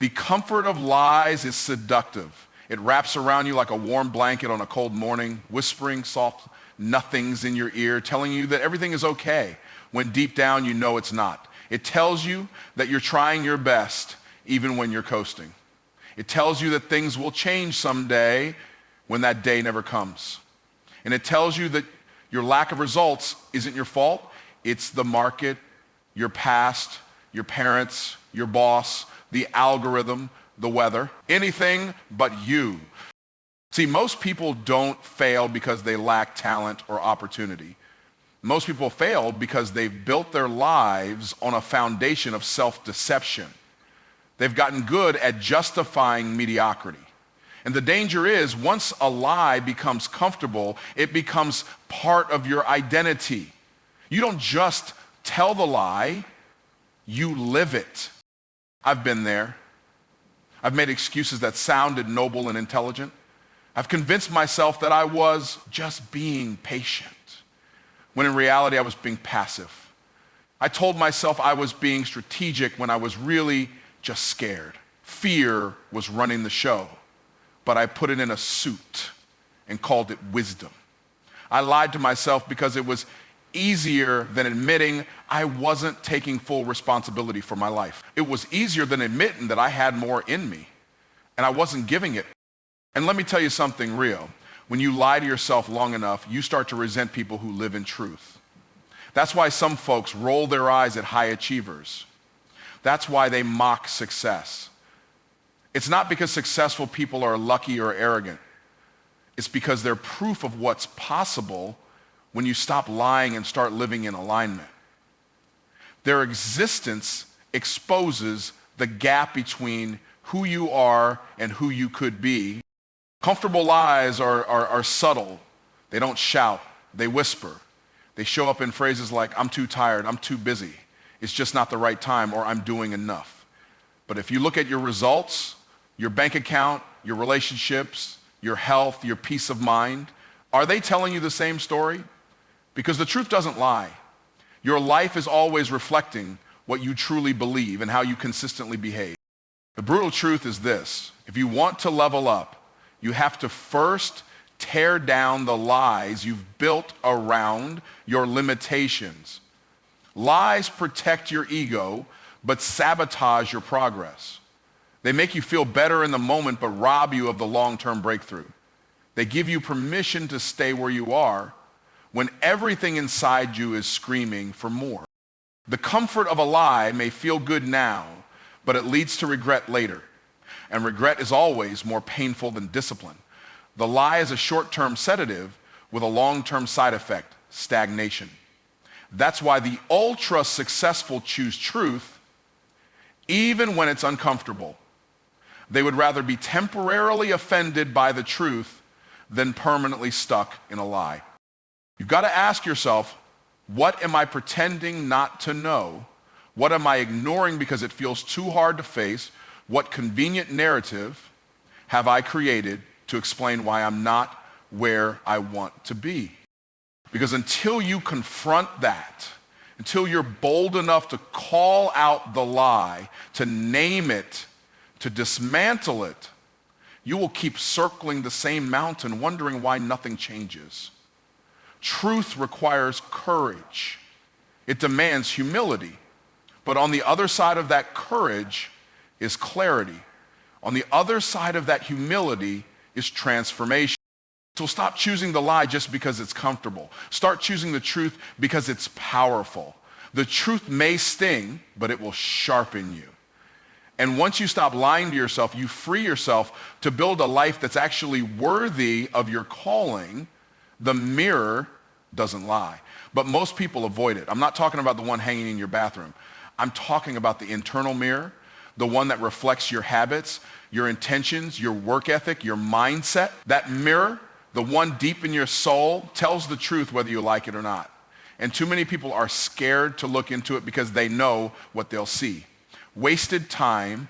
The comfort of lies is seductive. It wraps around you like a warm blanket on a cold morning, whispering soft nothings in your ear, telling you that everything is okay, when deep down you know it's not. It tells you that you're trying your best, even when you're coasting. It tells you that things will change someday when that day never comes. And it tells you that your lack of results isn't your fault. It's the market, your past, your parents, your boss, the algorithm, the weather, anything but you. See, most people don't fail because they lack talent or opportunity. Most people fail because they've built their lives on a foundation of self-deception. They've gotten good at justifying mediocrity. And the danger is, once a lie becomes comfortable, it becomes part of your identity. You don't just tell the lie, you live it. I've been there. I've made excuses that sounded noble and intelligent. I've convinced myself that I was just being patient, when in reality I was being passive. I told myself I was being strategic when I was really just scared. Fear was running the show, but I put it in a suit and called it wisdom. I lied to myself because it was easier than admitting I wasn't taking full responsibility for my life. It was easier than admitting that I had more in me and I wasn't giving it. And let me tell you something real. When you lie to yourself long enough, you start to resent people who live in truth. That's why some folks roll their eyes at high achievers. That's why they mock success. It's not because successful people are lucky or arrogant. It's because they're proof of what's possible when you stop lying and start living in alignment. Their existence exposes the gap between who you are and who you could be. Comfortable lies are subtle. They don't shout, they whisper. They show up in phrases like, I'm too tired, I'm too busy, it's just not the right time, or I'm doing enough. But if you look at your results, your bank account, your relationships, your health, your peace of mind, are they telling you the same story? Because the truth doesn't lie. Your life is always reflecting what you truly believe and how you consistently behave. The brutal truth is this: if you want to level up, you have to first tear down the lies you've built around your limitations. Lies protect your ego, but sabotage your progress. They make you feel better in the moment, but rob you of the long-term breakthrough. They give you permission to stay where you are when everything inside you is screaming for more. The comfort of a lie may feel good now, but it leads to regret later. And regret is always more painful than discipline. The lie is a short-term sedative with a long-term side effect: stagnation. That's why the ultra-successful choose truth, even when it's uncomfortable. They would rather be temporarily offended by the truth than permanently stuck in a lie. You've got to ask yourself, what am I pretending not to know? What am I ignoring because it feels too hard to face? What convenient narrative have I created to explain why I'm not where I want to be? Because until you confront that, until you're bold enough to call out the lie, to name it, to dismantle it, you will keep circling the same mountain, wondering why nothing changes. Truth requires courage. It demands humility. But on the other side of that courage is clarity. On the other side of that humility is transformation. So stop choosing the lie just because it's comfortable. Start choosing the truth because it's powerful. The truth may sting, but it will sharpen you. And once you stop lying to yourself, you free yourself to build a life that's actually worthy of your calling. The mirror doesn't lie. But most people avoid it. I'm not talking about the one hanging in your bathroom. I'm talking about the internal mirror, the one that reflects your habits, your intentions, your work ethic, your mindset. That mirror, the one deep in your soul, tells the truth whether you like it or not. And too many people are scared to look into it because they know what they'll see. Wasted time,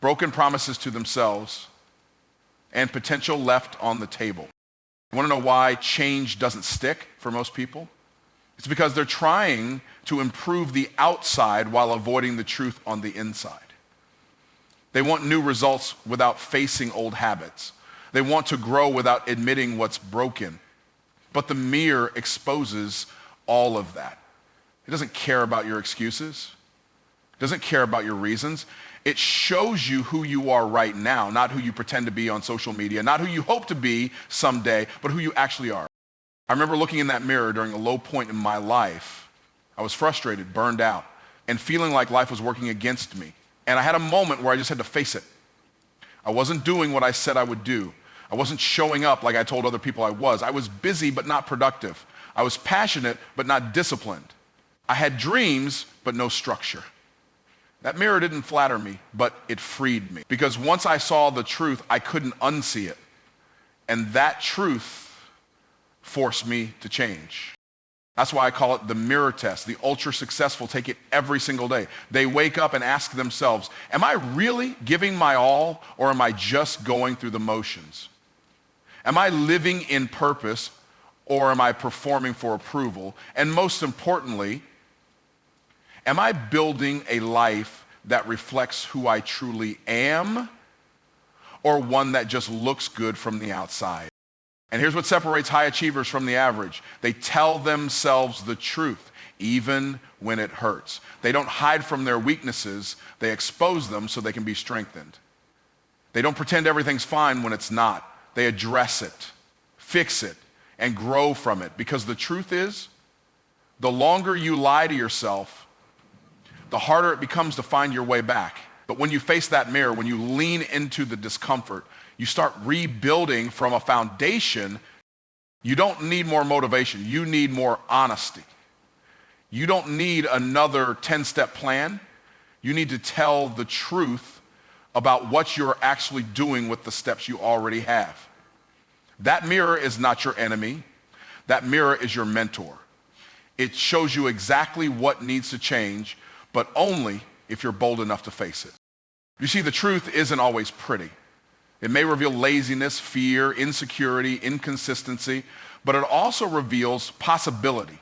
broken promises to themselves, and potential left on the table. You want to know why change doesn't stick for most people? It's because they're trying to improve the outside while avoiding the truth on the inside. They want new results without facing old habits. They want to grow without admitting what's broken. But the mirror exposes all of that. It doesn't care about your excuses. It doesn't care about your reasons. It shows you who you are right now, not who you pretend to be on social media, not who you hope to be someday, but who you actually are. I remember looking in that mirror during a low point in my life. I was frustrated, burned out, and feeling like life was working against me. And I had a moment where I just had to face it. I wasn't doing what I said I would do. I wasn't showing up like I told other people I was. I was busy but not productive. I was passionate but not disciplined. I had dreams but no structure. That mirror didn't flatter me, but it freed me. Because once I saw the truth, I couldn't unsee it. And that truth forced me to change. That's why I call it the mirror test. The ultra successful take it every single day. They wake up and ask themselves, am I really giving my all, or am I just going through the motions? Am I living in purpose, or am I performing for approval? And most importantly, am I building a life that reflects who I truly am, or one that just looks good from the outside? And here's what separates high achievers from the average. They tell themselves the truth, even when it hurts. They don't hide from their weaknesses. They expose them so they can be strengthened. They don't pretend everything's fine when it's not. They address it, fix it, and grow from it. Because the truth is, the longer you lie to yourself, the harder it becomes to find your way back. But when you face that mirror, when you lean into the discomfort, you start rebuilding from a foundation. You don't need more motivation. You need more honesty. You don't need another 10-step plan. You need to tell the truth about what you're actually doing with the steps you already have. That mirror is not your enemy. That mirror is your mentor. It shows you exactly what needs to change, but only if you're bold enough to face it. You see, the truth isn't always pretty. It may reveal laziness, fear, insecurity, inconsistency, but it also reveals possibility.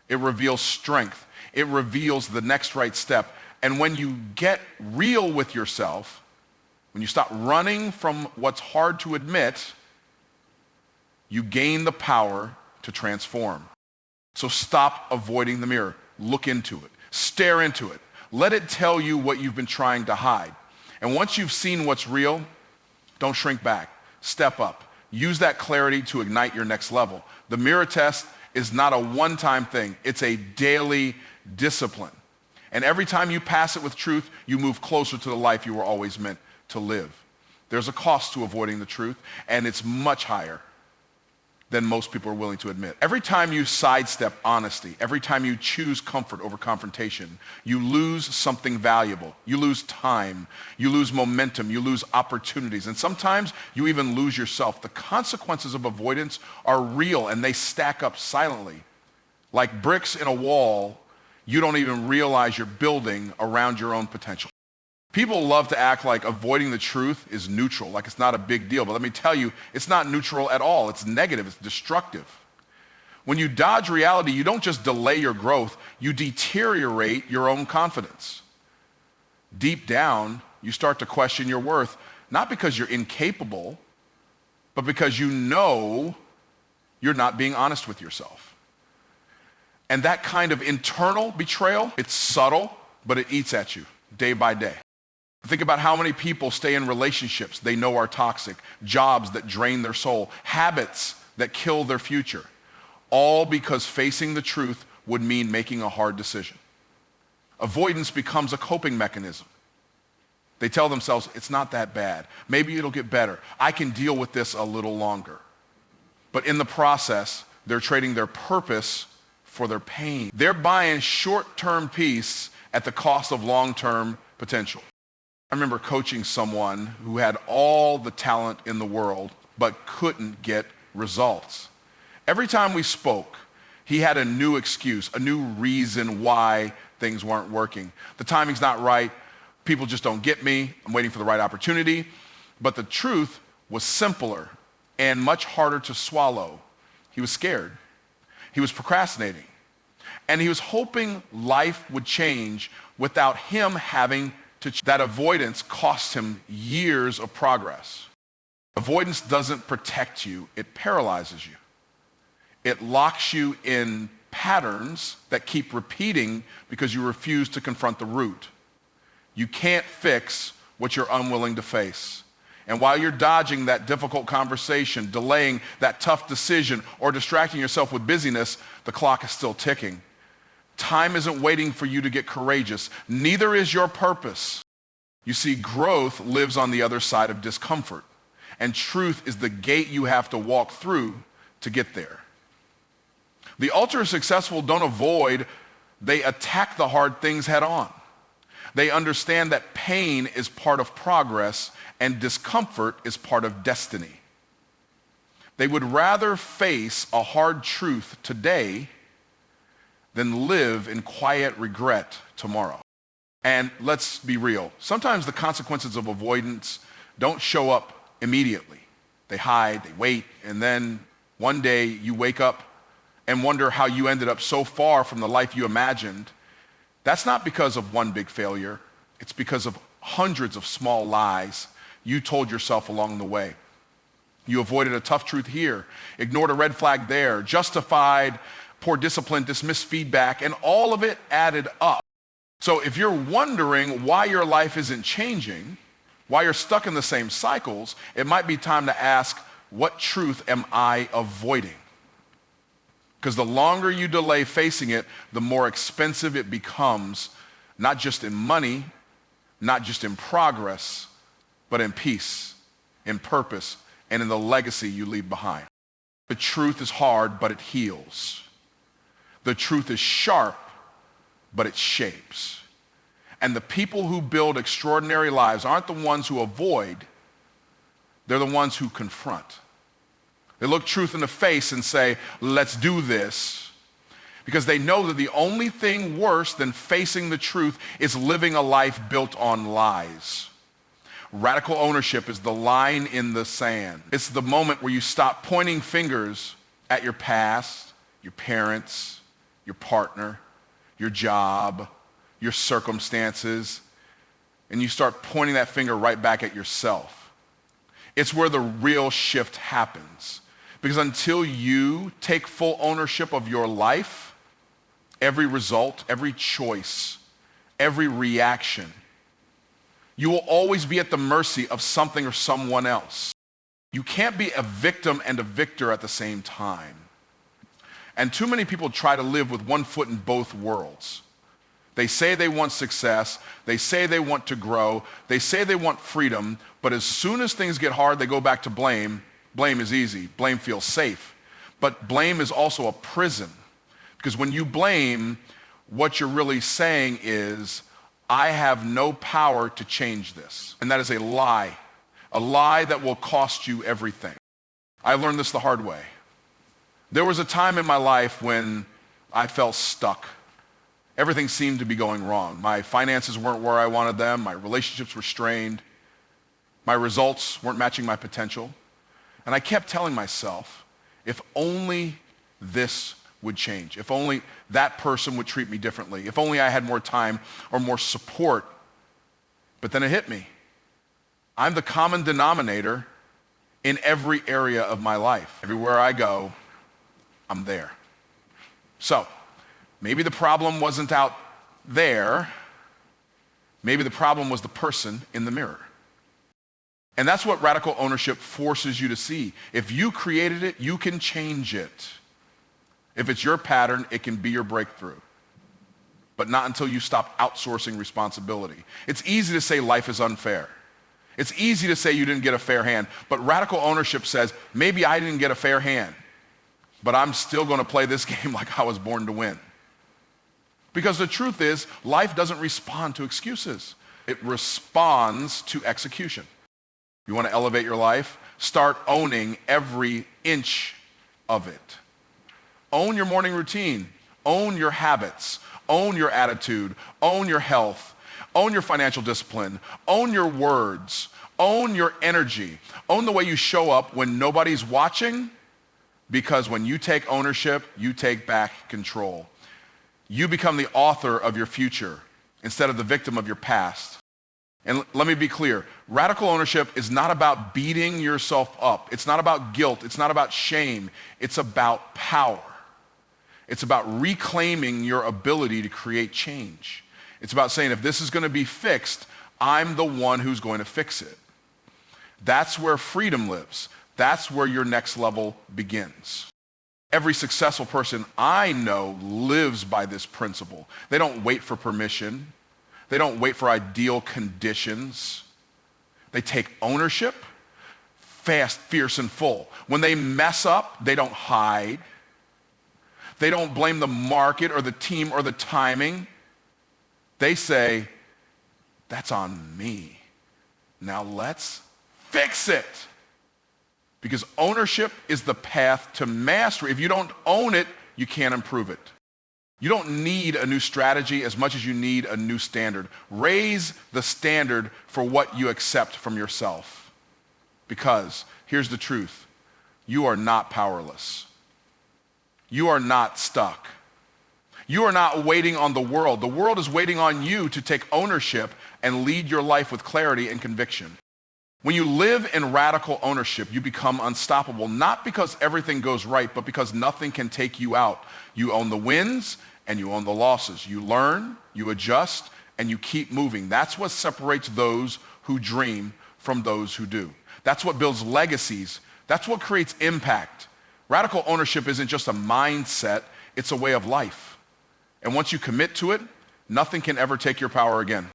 It reveals strength. It reveals the next right step. And when you get real with yourself, when you stop running from what's hard to admit, you gain the power to transform. So stop avoiding the mirror. Look into it. Stare into it. Let it tell you what you've been trying to hide. And once you've seen what's real, don't shrink back. Step up. Use that clarity to ignite your next level. The mirror test is not a one-time thing. It's a daily discipline. And every time you pass it with truth, you move closer to the life you were always meant to live. There's a cost to avoiding the truth, and it's much higher than most people are willing to admit. Every time you sidestep honesty, every time you choose comfort over confrontation, you lose something valuable. You lose time, you lose momentum, you lose opportunities, and sometimes you even lose yourself. The consequences of avoidance are real, and they stack up silently. Like bricks in a wall, you don't even realize you're building around your own potential. People love to act like avoiding the truth is neutral, like it's not a big deal. But let me tell you, it's not neutral at all. It's negative. It's destructive. When you dodge reality, you don't just delay your growth, you deteriorate your own confidence. Deep down, you start to question your worth, not because you're incapable, but because you know you're not being honest with yourself. And that kind of internal betrayal, it's subtle, but it eats at you day by day. Think about how many people stay in relationships they know are toxic, jobs that drain their soul, habits that kill their future, all because facing the truth would mean making a hard decision. Avoidance becomes a coping mechanism. They tell themselves, it's not that bad. Maybe it'll get better. I can deal with this a little longer. But in the process, they're trading their purpose for their pain. They're buying short-term peace at the cost of long-term potential. I remember coaching someone who had all the talent in the world, but couldn't get results. Every time we spoke, he had a new excuse, a new reason why things weren't working. The timing's not right. People just don't get me. I'm waiting for the right opportunity. But the truth was simpler and much harder to swallow. He was scared. He was procrastinating. And he was hoping life would change without him having That avoidance costs him years of progress. Avoidance doesn't protect you, it paralyzes you. It locks you in patterns that keep repeating because you refuse to confront the root. You can't fix what you're unwilling to face. And while you're dodging that difficult conversation, delaying that tough decision, or distracting yourself with busyness, the clock is still ticking. Time isn't waiting for you to get courageous. Neither is your purpose. You see, growth lives on the other side of discomfort, and truth is the gate you have to walk through to get there. The ultra successful don't avoid, they attack the hard things head on. They understand that pain is part of progress and discomfort is part of destiny. They would rather face a hard truth today than live in quiet regret tomorrow. And let's be real, sometimes the consequences of avoidance don't show up immediately. They hide, they wait, and then one day you wake up and wonder how you ended up so far from the life you imagined. That's not because of one big failure. It's because of hundreds of small lies you told yourself along the way. You avoided a tough truth here, ignored a red flag there, justified poor discipline, dismissed feedback, and all of it added up. So if you're wondering why your life isn't changing, why you're stuck in the same cycles, it might be time to ask, what truth am I avoiding? Because the longer you delay facing it, the more expensive it becomes, not just in money, not just in progress, but in peace, in purpose, and in the legacy you leave behind. The truth is hard, but it heals. The truth is sharp, but it shapes. And the people who build extraordinary lives aren't the ones who avoid, they're the ones who confront. They look truth in the face and say, let's do this. Because they know that the only thing worse than facing the truth is living a life built on lies. Radical ownership is the line in the sand. It's the moment where you stop pointing fingers at your past, your parents, your partner, your job, your circumstances, and you start pointing that finger right back at yourself. It's where the real shift happens. Because until you take full ownership of your life, every result, every choice, every reaction, you will always be at the mercy of something or someone else. You can't be a victim and a victor at the same time. And too many people try to live with one foot in both worlds. They say they want success, they say they want to grow, they say they want freedom, but as soon as things get hard, they go back to blame. Blame is easy. Blame feels safe. But blame is also a prison. Because when you blame, what you're really saying is, I have no power to change this. And that is a lie that will cost you everything. I learned this the hard way. There was a time in my life when I felt stuck. Everything seemed to be going wrong. My finances weren't where I wanted them. My relationships were strained. My results weren't matching my potential. And I kept telling myself, if only this would change, if only that person would treat me differently, if only I had more time or more support. But then it hit me. I'm the common denominator in every area of my life. Everywhere I go, I'm there. So maybe the problem wasn't out there. Maybe the problem was the person in the mirror. And that's what radical ownership forces you to see. If you created it, you can change it. If it's your pattern, it can be your breakthrough. But not until you stop outsourcing responsibility. It's easy to say life is unfair. It's easy to say you didn't get a fair hand, but radical ownership says, maybe I didn't get a fair hand, but I'm still going to play this game like I was born to win. Because the truth is, life doesn't respond to excuses. It responds to execution. You want to elevate your life? Start owning every inch of it. Own your morning routine. Own your habits. Own your attitude. Own your health. Own your financial discipline. Own your words. Own your energy. Own the way you show up when nobody's watching, because when you take ownership, you take back control. You become the author of your future instead of the victim of your past. And let me be clear, radical ownership is not about beating yourself up. It's not about guilt. It's not about shame. It's about power. It's about reclaiming your ability to create change. It's about saying, if this is going to be fixed, I'm the one who's going to fix it. That's where freedom lives. That's where your next level begins. Every successful person I know lives by this principle. They don't wait for permission. They don't wait for ideal conditions. They take ownership, fast, fierce, and full. When they mess up, they don't hide. They don't blame the market or the team or the timing. They say, that's on me. Now let's fix it. Because ownership is the path to mastery. If you don't own it, you can't improve it. You don't need a new strategy as much as you need a new standard. Raise the standard for what you accept from yourself. Because here's the truth. You are not powerless. You are not stuck. You are not waiting on the world. The world is waiting on you to take ownership and lead your life with clarity and conviction. When you live in radical ownership, you become unstoppable, not because everything goes right, but because nothing can take you out. You own the wins and you own the losses. You learn, you adjust, and you keep moving. That's what separates those who dream from those who do. That's what builds legacies. That's what creates impact. Radical ownership isn't just a mindset, it's a way of life. And once you commit to it, nothing can ever take your power again.